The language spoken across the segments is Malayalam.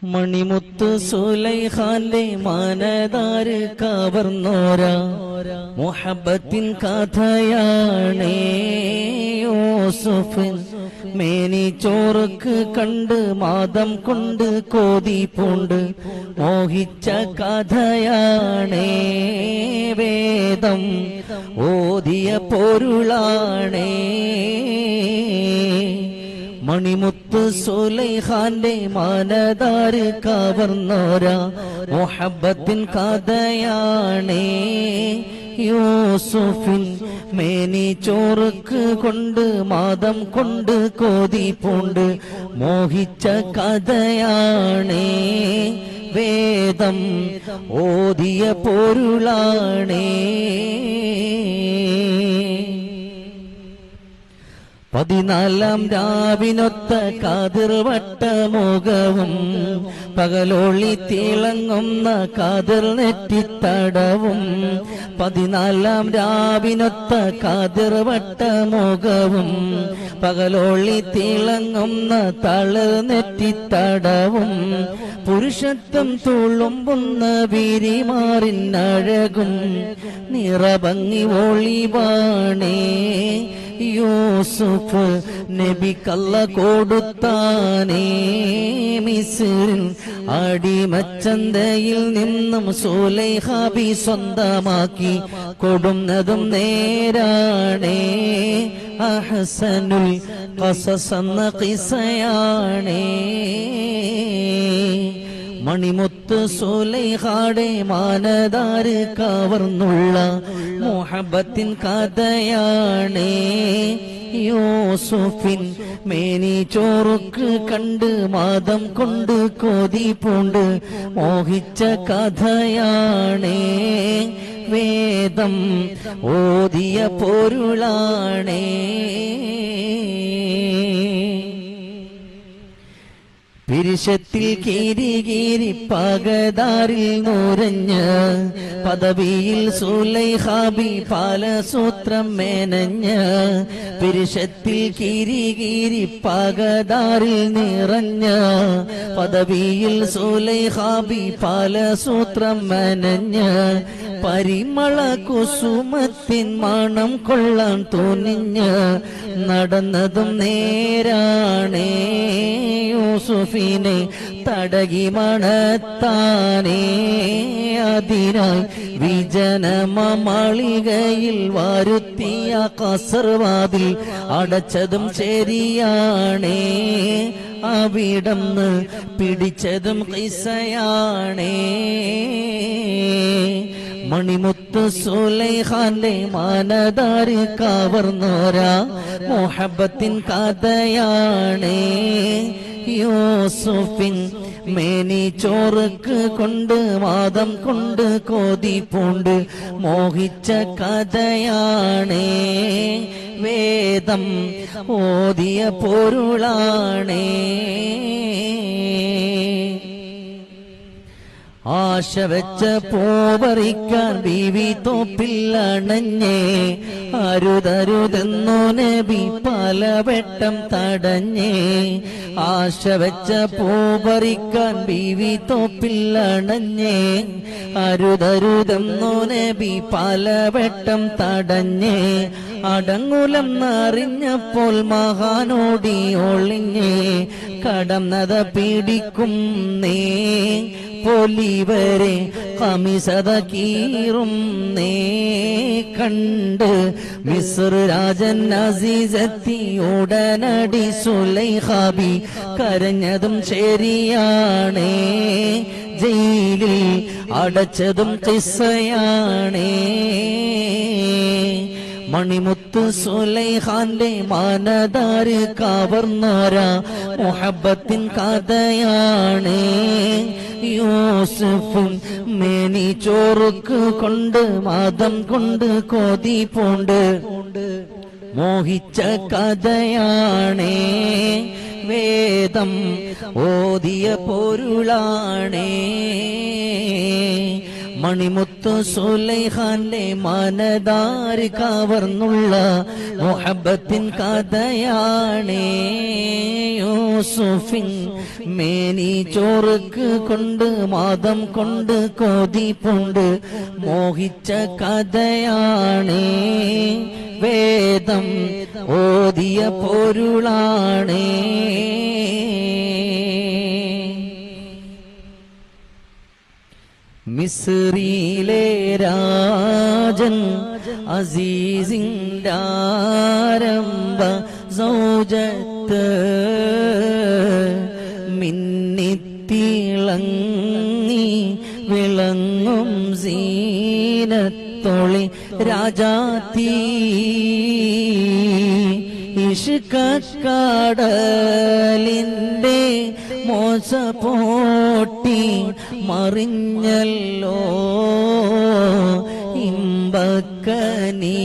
മണിമുത്ത് സുലൈഖാന്റെ മാനദാര് കവർന്നോരാ മുഹബ്ബത്തിൻ കഥയാണേ യൂസുഫ് മേനി ചോറുക്ക് കണ്ട് മാദം കൊണ്ട് കോതി പൂണ്ട് മോഹിച്ച കഥയാണേ വേദം ഓതിയ പൊരുളാണേ മണിമുത്ത് സുലൈഖാന്റെ മാനദാര് കവർന്നോരാ മുഹബ്ബത്തിൻ കഥയാണേ യൂസുഫിൻ മേനി ചോറുക്ക് കൊണ്ട് മാദം കൊണ്ട് കോതി പൂണ്ട് മോഹിച്ച കഥയാണേ വേദം ഓതിയ പൊരുളാണേ 14 രാവിനൊത്ത കാതിർവട്ട മുഖവും പകലോളി തിളങ്ങുന്ന കാതിർ നെറ്റിത്തടവും 14 രാവിനൊത്ത കാതിർവട്ട മുഖവും പകലോളി തിളങ്ങുന്ന തളിർ നെറ്റിത്തടവും പുരുഷത്വം തുളുമ്പുന്ന വിരിമാറിനഴകും നിറഭംഗി ഒളിവാണേ യൂസുഫ് നബിക്കല്ല കൊടുത്താനേ മിസ്രിൻ അടിമച്ചന്തയിൽ നിന്നും സുലൈഖാബി സ്വന്തമാക്കി കൊടുന്നതും നേരാണേ അഹ്സനുൽ ഖസസ് എന്ന ഖിസ്സയാണേ മണിമുത്ത് സുലൈഖാടെ മാനദാര് കവർന്നുള്ള മുഹബ്ബത്തിൻ കഥയാണേ യൂസുഫിൻ മേനി ചോറുക്ക് കണ്ട് മാദം കൊണ്ട് കോതി പൂണ്ട് മോഹിച്ച കഥയാണേ വേദം ഓതിയ പൊരുളാണേ പിരിശത്തിൽ കീരി പകതാരിൽ നുരഞ്ഞ് പദവിയിൽ സുലൈഖാബി പാലസൂത്രം മേനഞ്ഞ് പിരിശത്തിൽ കീരി പകതാരിൽ നിറഞ്ഞ് പദവിയിൽ സുലൈഖാബി പാലസൂത്രം മേനഞ്ഞ് പരിമള കുസുമത്തിൻ മണം കൊള്ളാൻ തുനിഞ്ഞ് നടന്നതും നേരാണേ യൂസുഫിനെ തടകി മണത്താനേ അതിനായി വിജനമളികയിൽ വരുത്തിയ കസർവാതിൽ അടച്ചതും ശരിയാണേ അവിടന്ന് പിടിച്ചതും ഖിസ്സയാണേ മണിമുത്ത് സുലൈഖാന്റെ മാനദാര് കവർന്നോരാ മുഹബ്ബത്തിൻ കഥയാണേ യൂസുഫിൻ മേനി ചോറുക്ക് കൊണ്ട് മാദം കൊണ്ട് കോതി പൂണ്ട് മോഹിച്ച കഥയാണേ വേദം ഓതിയ പൊരുളാണേ ആശ വെച്ച പൂവറിക്കാൻ ബീവി തോപ്പിൽ അണഞ്ഞേ അരുതരുതെന്നു നബി പലവട്ടം തടഞ്ഞേ ആശ വെച്ച പൂവറിക്കാൻ ബീവി തോപ്പിൽ അണഞ്ഞേ അരുതരുതെന്നു നബി പലവട്ടം തടഞ്ഞേ അടങ്ങുലെന്നറിഞ്ഞപ്പോൾ മഹാനോടി ഒളിഞ്ഞേ കടന്നത പിടിക്കും നേ പൊലിവരെ കമിസത കീറും നേ കണ്ട് മിസ്ർ രാജൻ അസീസെത്തി ഉടനടി സുലൈഖാബി കരഞ്ഞതും ശരിയാണേ ജയിലിൽ അടച്ചതും ഖിസ്സയാണേ മണിമുത്ത് സുലൈഖാന്റെ മാനദാര് കവർന്നോരാ മുഹബ്ബത്തിൻ കഥയാണേ യൂസുഫും മേനി ചോറുക്ക് കൊണ്ട് മാദം കൊണ്ട് കോതി പൂണ്ട് മോഹിച്ച കഥയാണേ വേദം ഓതിയ പൊരുളാണേ മണിമുത്തു സുലൈഖാന്റെ മനതാരി കവർന്നുള്ള മുഹബ്ബത്തിൻ കഥയാണേ യൂസുഫിൻ മേനി ചോറുക്ക് കൊണ്ട് മാതം കൊണ്ട് കൊതിപ്പുണ്ട് മോഹിച്ച കഥയാണേ വേദം ഓതിയ പൊരുളാണേ മിസ്രിയിലെ രാജൻ അസീസിന്റെ ആരംഭ സൗജത്ത് മിന്നിത്തിളങ്ങി വിളങ്ങും സീനത്തൊളി രാജാത്തി ഇഷ്കക്കടലിന്റെ മോസപോട്ടി മറിഞ്ഞല്ലോ ഇമ്പക്കനീ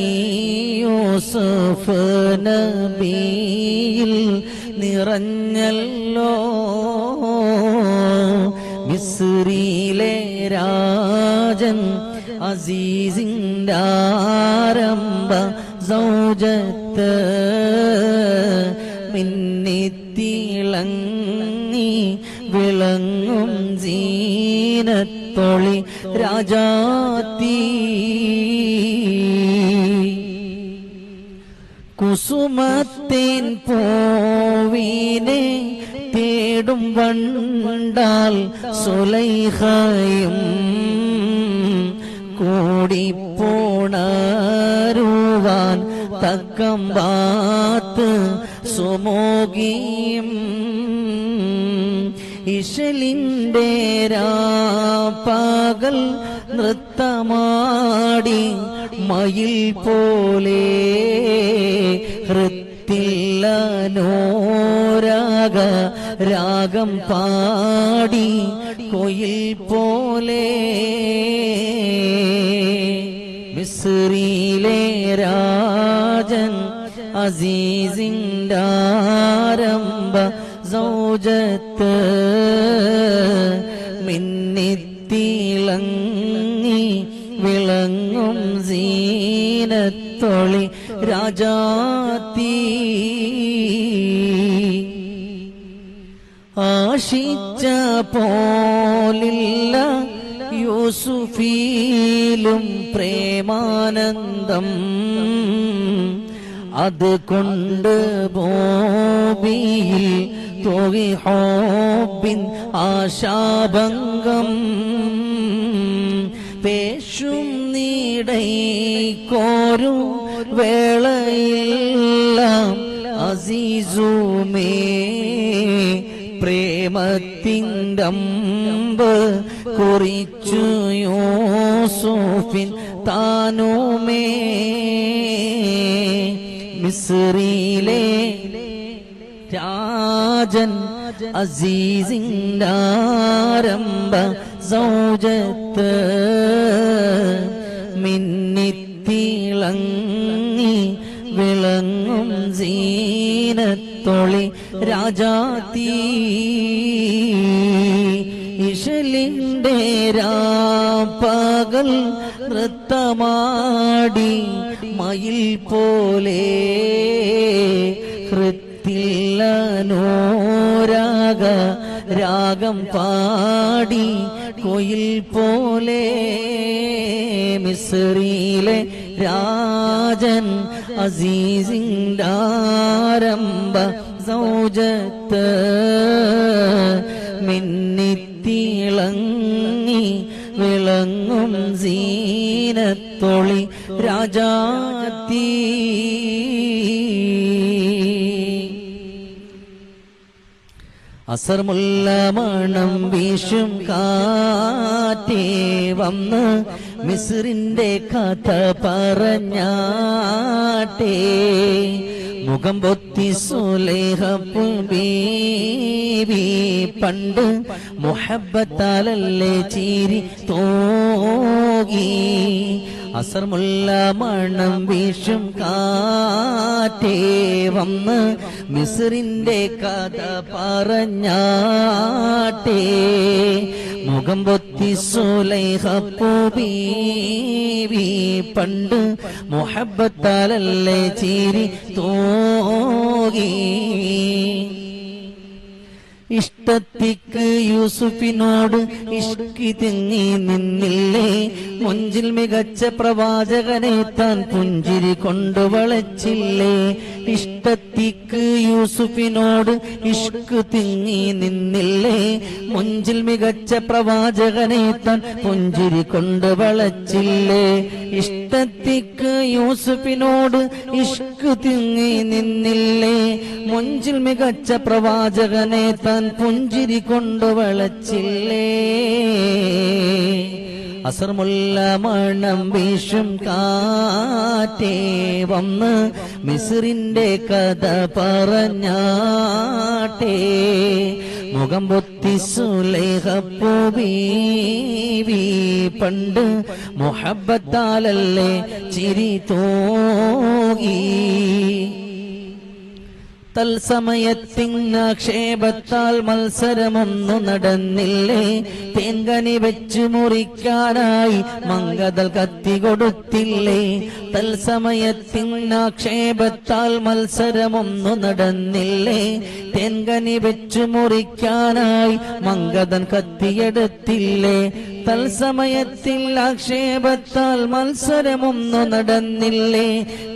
യൂസുഫ് നബിയിൽ നിറഞ്ഞല്ലോ മിസ്രിയിലെ രാജൻ അസീസിന്റെ ആരംഭ സൗജത്ത് മിന്നിത്തിളങ്ങി വിളങ്ങും സീനത്തൊളി രാജാത്തി കുസുമത്തേൻ പൂവിനെ തേടും വണ്ടാൽ സുലൈഖയും കൂടിപ്പോണരുവാൻ തക്കമ്പാത്ത് സുമോകിയും ഇശലിന്റെ രാപ്പകൽ നൃത്തമാടി മയിൽ പോലെ ഹൃത്തില്ലനോരാഗ രാഗം പാടി കൊയിൽ പോലെ മിസ്രിയിലെ രാജൻ അസീസിന്റെ ആരംഭ സൗജത്ത് മിന്നിത്തിളങ്ങി വിളങ്ങും സീനത്തൊളി രാജാത്തി ആശിച്ച പോലില്ല യൂസുഫിലും പ്രേമാനന്ദം അത് കൊണ്ട് ബോബിയിൽ തോകി ഹോബിൻ ആശാഭംഗം പേശും നീടൈക്കോരും വേളയെല്ലാം അസീസുമേ പ്രേമത്തിൻ്റമ്പ് കുറിച്ചു യൂസുഫിൻ താനുമേ മിസ്രിയിലെ രാജൻ അസീസിന്റെ ആരംഭ സൗജത്ത് മിന്നിത്തിളങ്ങി വിളങ്ങും സീനത്തൊളി രാജാത്തി ഇശലിന്റെ രാപ്പകൽ നൃത്തമാടി മയിൽ പോലെ ഹൃത്തില്ലനോരാഗ രാഗം പാടി കൊയിൽ പോലെ മിസ്രിയിലെ രാജൻ അസീസിന്റെ ആരംഭ സൗജത്ത് മിന്നിത്തിളങ്ങി വിളങ്ങും സീനത്തൊളി രാജാത്തി അസർമുല്ല മണം വീശും കാറ്റേ വന്ന് മിസ്രിന്റെ കഥ പറഞ്ഞാട്ടേ മുഖം പൊത്തി സുലൈഖ ബീവി പണ്ട് മുഹബ്ബത്താലല്ലേ ചിരി തോകി അസർമുല്ല മണം വീശും കാറ്റേ വന്ന് മിസ്രിന്റെ കഥ പറഞ്ഞാട്ടേ മുഖം പൊത്തി സുലൈഹപ്പൂ ബീവി പണ്ട് മുഹബ്ബത്താലല്ലേ ചിരി തൂകി ഇഷ്ടത്തിക്ക് യൂസുഫിനോട് ഇഷ്കി തിങ്ങി നിന്നില്ലേ മുഞ്ചിൽ മികച്ച പ്രവാചകനെ താൻ പുഞ്ചിരി കൊണ്ട് വളച്ചില്ലേ ഇഷ്ടത്തിക്ക് യൂസുഫിനോട് ഇഷ്ക് തിങ്ങി നിന്നില്ലേ മുഞ്ചിൽ മികച്ച പ്രവാചകനെ താൻ പുഞ്ചിരി കൊണ്ട് വളച്ചില്ലേ ഇഷ്ടത്തിക്ക് യൂസുഫിനോട് ഇഷ്ക് തിങ്ങി നിന്നില്ലേ മുഞ്ചിൽ മികച്ച പ്രവാചകനെ താൻ പുഞ്ചിരി കൊണ്ട് വളച്ചില്ലേ അസർമുല്ല മണം വീശും കാറ്റേ വന്ന് മിസ്രിന്റെ കഥ പറഞ്ഞാട്ടേ മുഖം പൊത്തി സുലൈഹപ്പൂ ബീവി പണ്ട് മുഹബ്ബത്താലല്ലേ ചിരി തൂകി തൽസമയത്തിനാക്ഷേപത്താൽ മത്സരമൊന്നു നടന്നില്ലേ തേൻകനി വെച്ചു മുറിക്കാനായി മങ്കതൽ കത്തി കൊടുത്തില്ലേ തൽസമയത്തിനാക്ഷേപത്താൽ മത്സരമൊന്നു നടന്നില്ലേ തേൻകനി വെച്ചു മുറിക്കാനായി മങ്കതൻ കത്തിയെടുത്തില്ലേ തൽസമയത്തിൽ ആക്ഷേപത്താൽ മത്സരമൊന്നു നടന്നില്ലേ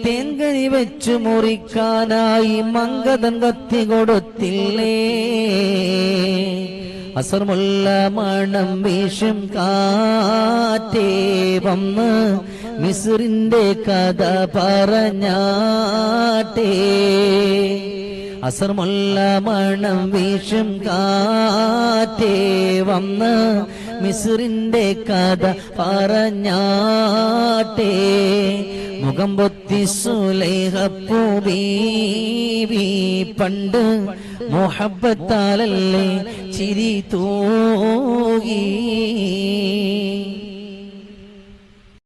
തേൻകനി വെച്ചു മുറിക്കാനായി മങ്കതൻ കത്തി കൊടുത്തില്ലേ അസർമുല്ല മണം വീശും കാറ്റേ വന്ന് മിസ്രിന്റെ കഥ പറഞ്ഞാട്ടേ അസർമുല്ല മണം വീശും കാറ്റേ വന്ന് മിസ്രിന്റെ കഥ പറഞ്ഞാട്ടേ മുഖം പൊത്തി സുലൈഹപ്പൂ ബീവി പണ്ട് മുഹബ്ബത്താലല്ലേ ചിരി തൂകി